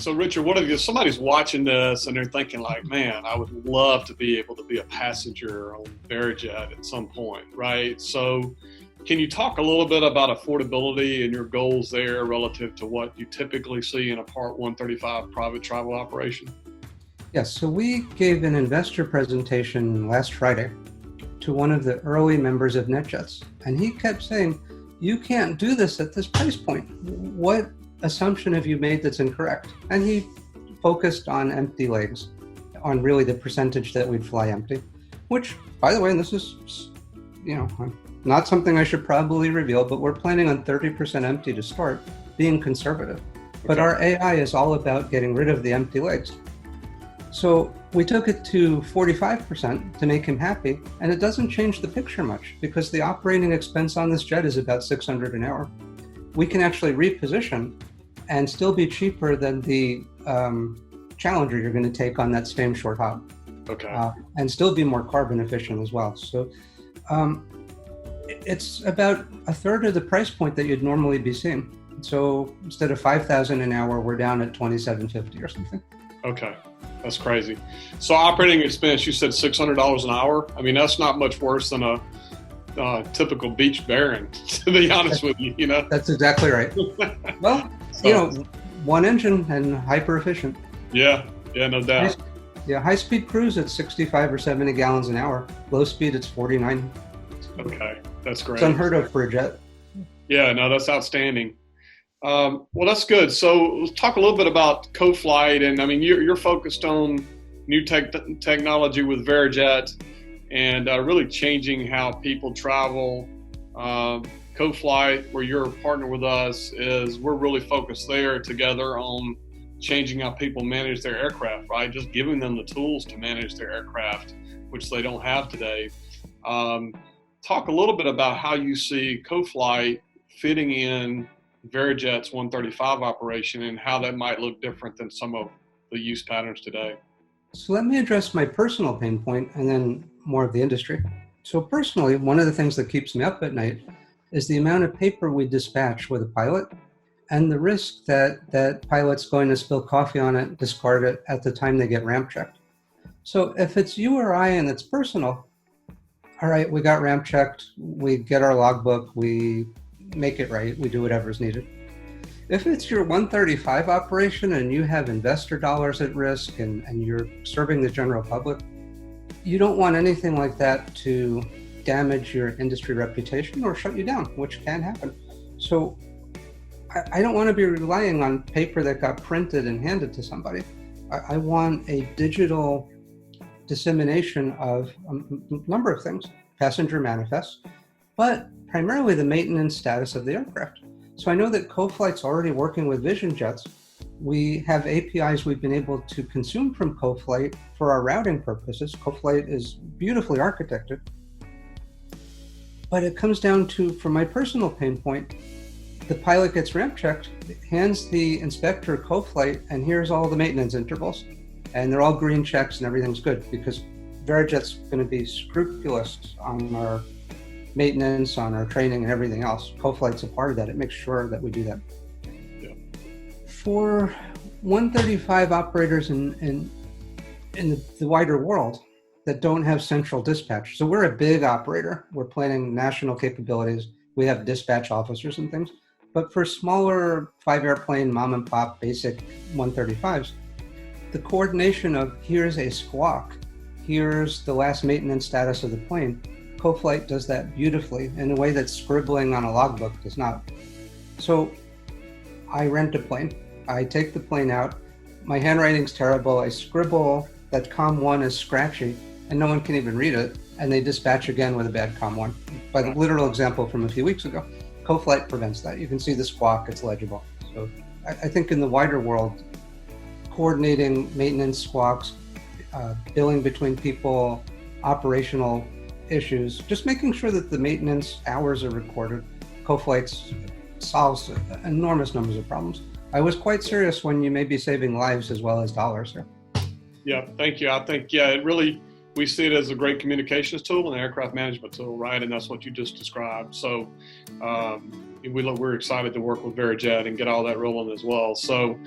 So Richard, what if somebody's watching this and they're thinking like, man, I would love to be able to be a passenger on Verijet at some point, right? So can you talk a little bit about affordability and your goals there relative to what you typically see in a Part 135 private travel operation? Yes, so we gave an investor presentation last Friday to one of the early members of NetJets, and he kept saying, you can't do this at this price point. What assumption have you made that's incorrect? And he focused on empty legs, on really the percentage that we'd fly empty, which, by the way, and this is, not something I should probably reveal, but we're planning on 30% empty to start, being conservative. But our AI is all about getting rid of the empty legs. So we took it to 45% to make him happy, and it doesn't change the picture much because the operating expense on this jet is about $600 an hour. We can actually reposition and still be cheaper than the Challenger you're going to take on that same short hop. Okay. And still be more carbon efficient as well. So it's about a third of the price point that you'd normally be seeing. So instead of $5,000 an hour, we're down at $2,750 or something. Okay. That's crazy. So operating expense, you said $600 an hour. I mean, that's not much worse than a typical beach baron, to be honest with you, That's exactly right. Well, one engine and hyper efficient. Yeah, no doubt. High speed cruise at 65 or 70 gallons an hour. Low speed, it's 49. Okay, that's great. It's unheard of for a jet. Yeah, no, that's outstanding. Well, that's good. So let's talk a little bit about CoFlight. And I mean, you're focused on new technology with Verijet and really changing how people travel. CoFlight, where you're a partner with us, we're really focused there together on changing how people manage their aircraft, right? Just giving them the tools to manage their aircraft, which they don't have today. Talk a little bit about how you see CoFlight fitting in Verijet's 135 operation and how that might look different than some of the use patterns today. So let me address my personal pain point and then more of the industry. So personally, one of the things that keeps me up at night is the amount of paper we dispatch with a pilot and the risk that pilot's going to spill coffee on it, discard it at the time they get ramp checked. So if it's you or I and it's personal, all right, we got ramp checked, we get our logbook, we make it right, we do whatever's needed. If it's your 135 operation and you have investor dollars at risk and you're serving the general public, you don't want anything like that to damage your industry reputation or shut you down, which can happen. So I don't want to be relying on paper that got printed and handed to somebody. I want a digital dissemination of a number of things, passenger manifests, but primarily the maintenance status of the aircraft. So I know that CoFlight's already working with Vision Jets. We have APIs we've been able to consume from CoFlight for our routing purposes. CoFlight is beautifully architected. But it comes down to, from my personal pain point, the pilot gets ramp checked, hands the inspector CoFlight, and here's all the maintenance intervals. And they're all green checks and everything's good because Verijet's going to be scrupulous on our maintenance, on our training and everything else. CoFlight's a part of that. It makes sure that we do that. Yeah. For 135 operators in the wider world that don't have central dispatch. So we're a big operator. We're planning national capabilities. We have dispatch officers and things. But for smaller 5-airplane, mom and pop, basic 135s, the coordination of here's a squawk, here's the last maintenance status of the plane, CoFlight does that beautifully in a way that scribbling on a logbook does not. So I rent a plane, I take the plane out, my handwriting's terrible, I scribble that COM1 is scratchy and no one can even read it, and they dispatch again with a bad COM1. By the literal example from a few weeks ago, CoFlight prevents that. You can see the squawk, it's legible. So I think in the wider world, coordinating maintenance squawks, billing between people, operational issues, just making sure that the maintenance hours are recorded. CoFlight solves enormous numbers of problems. I was quite serious when you may be saving lives as well as dollars here. Yeah, thank you. I think, it really, we see it as a great communications tool and an aircraft management tool, right? And that's what you just described. So we're excited to work with Verijet and get all that rolling as well. So,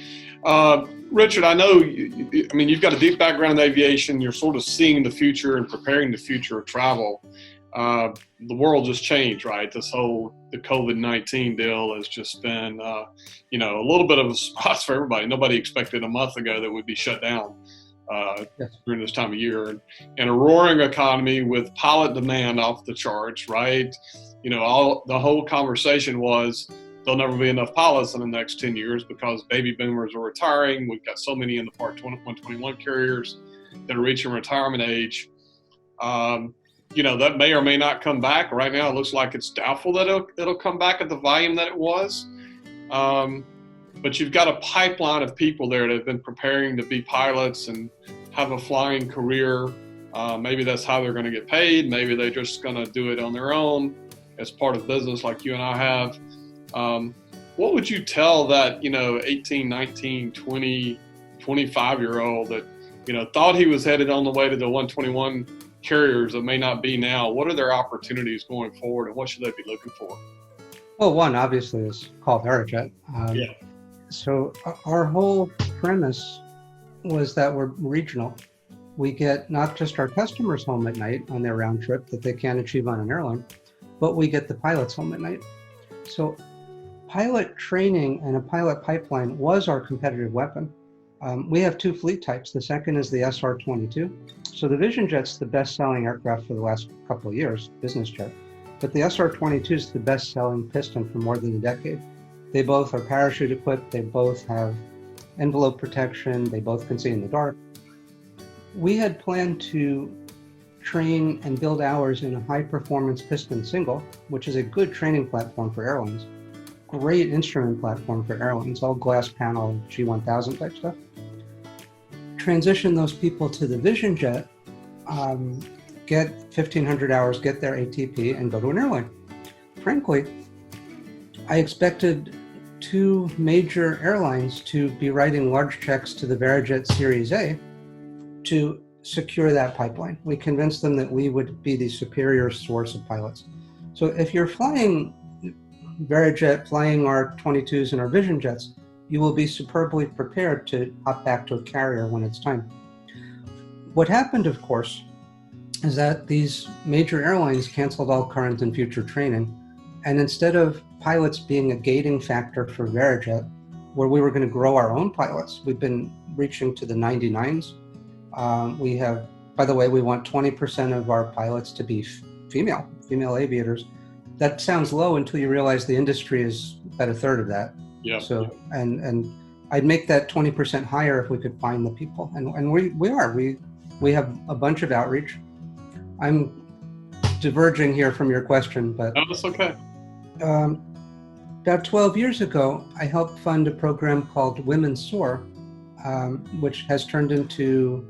Richard, I know, you've got a deep background in aviation. You're sort of seeing the future and preparing the future of travel. The world just changed, right? The COVID-19 deal has just been, a little bit of a surprise for everybody. Nobody expected a month ago that we'd be shut down during this time of year, and a roaring economy with pilot demand off the charts, right? The whole conversation was there'll never be enough pilots in the next 10 years because baby boomers are retiring. We've got so many in the Part 121 carriers that are reaching retirement age. That may or may not come back. Right now, it looks like it's doubtful that it'll come back at the volume that it was. But you've got a pipeline of people there that have been preparing to be pilots and have a flying career. Maybe that's how they're going to get paid. Maybe they're just going to do it on their own as part of business like you and I have. What would you tell that, 18, 19, 20, 25-year-old that, thought he was headed on the way to the 121 carriers that may not be now? What are their opportunities going forward, and what should they be looking for? Well, one obviously is called Aerojet. So our whole premise was that we're regional. We get not just our customers home at night on their round trip that they can't achieve on an airline, but we get the pilots home at night. So pilot training and a pilot pipeline was our competitive weapon. We have two fleet types. The second is the SR-22. So the Vision Jet's the best-selling aircraft for the last couple of years, business jet. But the SR-22 is the best-selling piston for more than a decade. They both are parachute equipped. They both have envelope protection. They both can see in the dark. We had planned to train and build ours in a high-performance piston single, which is a good training platform for airlines. Great instrument platform for airlines, all glass panel, G1000 type stuff. Transition those people to the Vision Jet, get 1,500 hours, get their ATP, and go to an airline. Frankly, I expected two major airlines to be writing large checks to the Verijet Series A to secure that pipeline. We convinced them that we would be the superior source of pilots. So if you're flying Verijet, flying our 22s and our Vision Jets, you will be superbly prepared to hop back to a carrier when it's time. What happened, of course, is that these major airlines canceled all current and future training. And instead of pilots being a gating factor for Verijet, where we were going to grow our own pilots, we've been reaching to the 99s. We have, by the way, we want 20% of our pilots to be female aviators. That sounds low until you realize the industry is about a third of that. Yeah. So, and I'd make that 20% higher if we could find the people. And we have a bunch of outreach. I'm diverging here from your question, but no, that's okay. About 12 years ago, I helped fund a program called Women Soar, which has turned into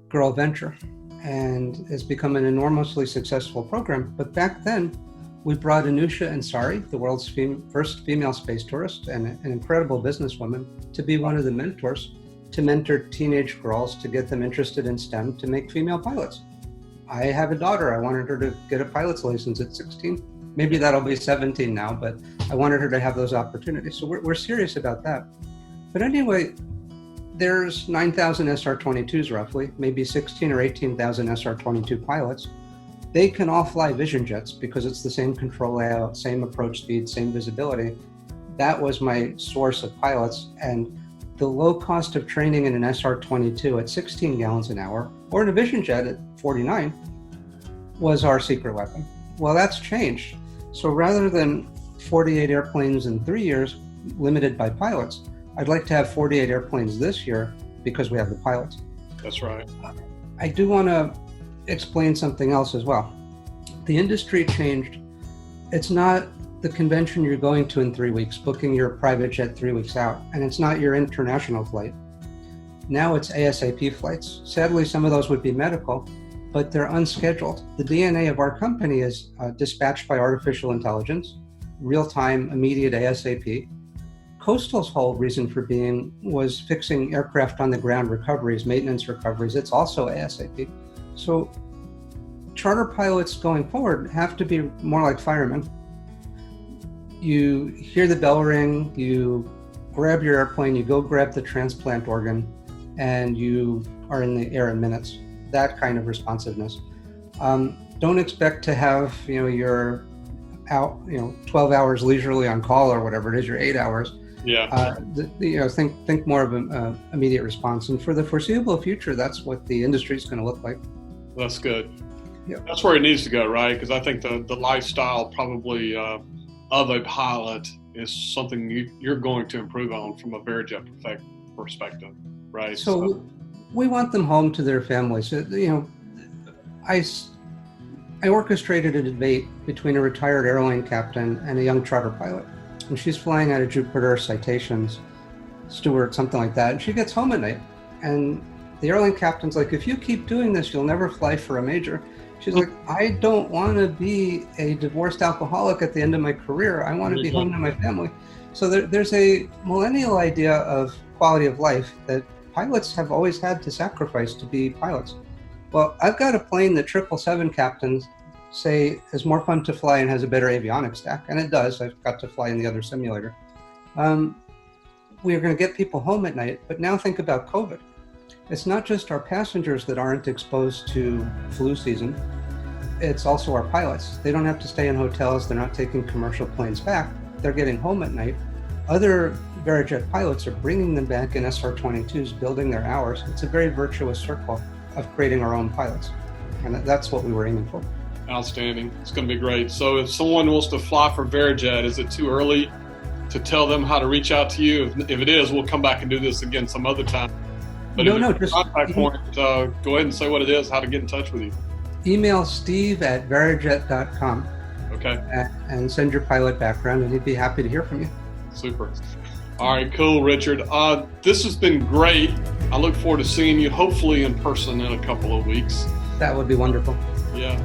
Girl Venture and has become an enormously successful program. But back then, we brought Anusha Ansari, the world's first female space tourist and an incredible businesswoman, to be one of the mentors, to mentor teenage girls, to get them interested in STEM, to make female pilots. I have a daughter. I wanted her to get a pilot's license at 16. Maybe that'll be 17 now, but I wanted her to have those opportunities. So we're serious about that. But anyway, there's 9,000 SR-22s roughly, maybe 16 or 18,000 SR-22 pilots. They can all fly Vision Jets because it's the same control layout, same approach speed, same visibility. That was my source of pilots. And the low cost of training in an SR-22 at 16 gallons an hour, or in a Vision Jet at 49, was our secret weapon. Well, that's changed. So rather than 48 airplanes in 3 years, limited by pilots, I'd like to have 48 airplanes this year because we have the pilots. That's right. I do want to explain something else as well. The industry changed. It's not the convention you're going to in 3 weeks, booking your private jet 3 weeks out, and it's not your international flight. Now it's ASAP flights. Sadly, some of those would be medical, but they're unscheduled. The DNA of our company is dispatched by artificial intelligence, real-time, immediate ASAP. Coastal's whole reason for being was fixing aircraft on the ground recoveries, maintenance recoveries. It's also ASAP. So charter pilots going forward have to be more like firemen. You hear the bell ring, you grab your airplane, you go grab the transplant organ, and you are in the air in minutes. That kind of responsiveness. Don't expect to have, your out, 12 hours leisurely on call or whatever it is, your 8 hours. Yeah. Think more of an immediate response. And for the foreseeable future, that's what the industry is going to look like. That's good. Yeah. That's where it needs to go, right? Because I think the lifestyle probably of a pilot is something you're going to improve on from a Verijet perspective, right? So we want them home to their families. I orchestrated a debate between a retired airline captain and a young charter pilot. And she's flying out of Jupiter Citations, Stewart, something like that. And she gets home at night. And the airline captain's like, if you keep doing this, you'll never fly for a major. She's like, I don't want to be a divorced alcoholic at the end of my career. I want to be home to my family. So there's a millennial idea of quality of life that pilots have always had to sacrifice to be pilots. Well, I've got a plane that 777 captains say is more fun to fly and has a better avionics stack, and it does. I've got to fly in the other simulator. We are going to get people home at night, but now think about COVID. It's not just our passengers that aren't exposed to flu season. It's also our pilots. They don't have to stay in hotels. They're not taking commercial planes back. They're getting home at night. Other Verijet pilots are bringing them back in SR-22s, building their hours. It's a very virtuous circle of creating our own pilots. And that's what we were aiming for. Outstanding. It's going to be great. So if someone wants to fly for Verijet, is it too early to tell them how to reach out to you? If it is, we'll come back and do this again some other time. But just contact point, go ahead and say what it is, how to get in touch with you. Email steve@verijet.com. Okay. And send your pilot background, and he'd be happy to hear from you. Super. All right, cool, Richard. This has been great. I look forward to seeing you hopefully in person in a couple of weeks. That would be wonderful. Yeah.